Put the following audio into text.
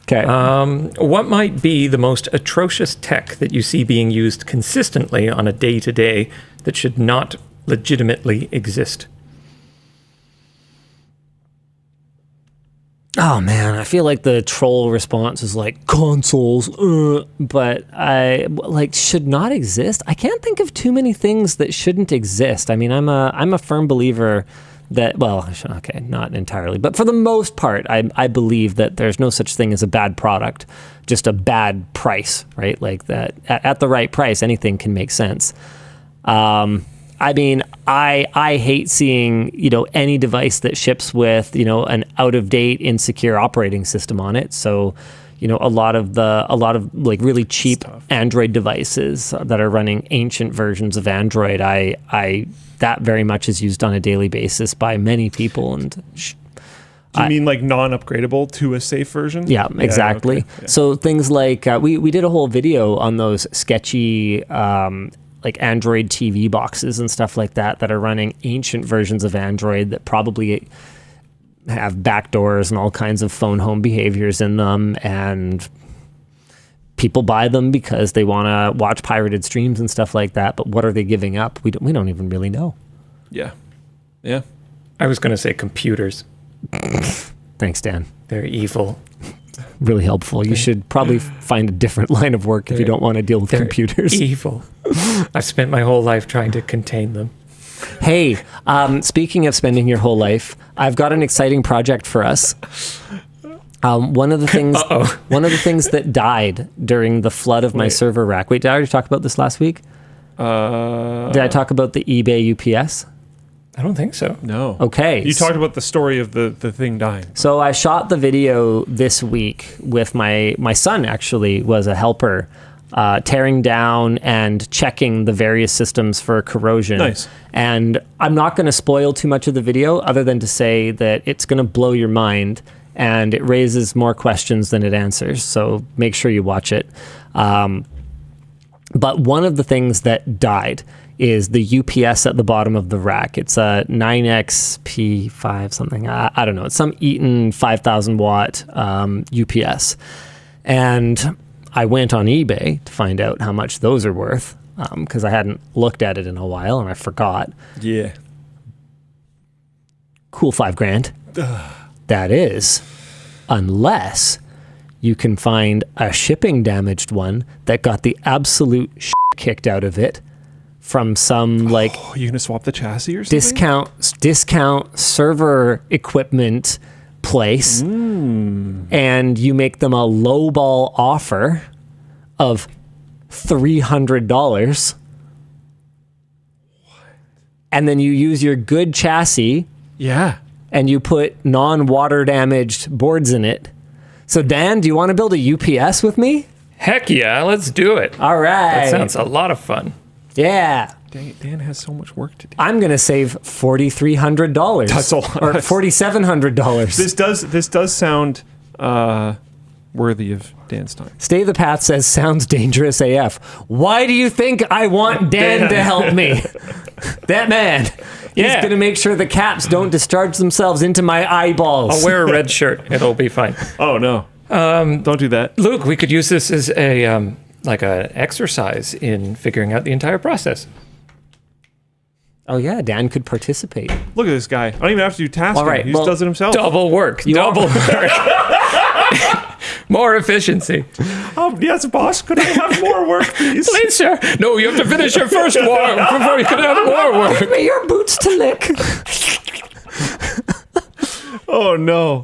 Okay. What might be the most atrocious tech that you see being used consistently on a day-to-day that should not legitimately exist? Oh man, I feel like the troll response is like consoles, but should not exist. I can't think of too many things that shouldn't exist. I mean, I'm a firm believer that, okay, not entirely, but for the most part, I believe that there's no such thing as a bad product, just a bad price, right? Like that at the right price, anything can make sense. I mean, I hate seeing, any device that ships with, an out-of-date, insecure operating system on it. So, a lot of like really cheap Android devices that are running ancient versions of Android, that very much is used on a daily basis by many people. And do you mean like non-upgradable to a safe version? Yeah, exactly. Okay. Yeah. So things like we did a whole video on those sketchy like Android TV boxes and stuff like that are running ancient versions of Android that probably have backdoors and all kinds of phone home behaviors in them, and people buy them because they want to watch pirated streams and stuff like that. But what are they giving up? We don't even really know. Yeah. I was going to say computers. Thanks, Dan. They're evil. Really helpful. You should probably find a different line of work if you don't want to deal with computers. Evil. I've spent my whole life trying to contain them. Hey, speaking of spending your whole life, I've got an exciting project for us. One of the things that died during the flood of my server rack. Wait, did I already talk about this last week? Did I talk about the eBay UPS? I don't think so. No. Okay. You talked about the story of the thing dying. So I shot the video this week with my son, actually, was a helper, tearing down and checking the various systems for corrosion. Nice. And I'm not going to spoil too much of the video other than to say that it's going to blow your mind and it raises more questions than it answers. So make sure you watch it. But one of the things that died is the UPS at the bottom of the rack. It's a 9XP5 something. I don't know. It's some Eaton 5,000 watt UPS. And I went on eBay to find out how much those are worth because I hadn't looked at it in a while and I forgot. Yeah. Cool $5,000. That is, unless you can find a shipping damaged one that got the absolute shit kicked out of it from some are you gonna swap the chassis or something? Discount server equipment place, and you make them a lowball offer of $300, and then you use your good chassis, and you put non-water damaged boards in it. So Dan, do you want to build a UPS with me? Heck yeah, let's do it. All right. That sounds a lot of fun. Yeah. Dan has so much work to do. I'm going to save $4,300. That's a lot. Or $4,700. This does sound worthy of Dan's time. Stay the Path says, sounds dangerous AF. Why do you think I want Dan to help me? That man. He's going to make sure the caps don't discharge themselves into my eyeballs. I'll wear a red shirt. It'll be fine. Oh, no. Don't do that. Luke, we could use this as a like an exercise in figuring out the entire process. Oh, yeah. Dan could participate. Look at this guy. I don't even have to do tasking. All right, He just does it himself. Double work. Double work. More efficiency. Yes, boss. Could I have more work, please? Please, sir. No, you have to finish your first work before you can have more work. Give me your boots to lick. Oh, no.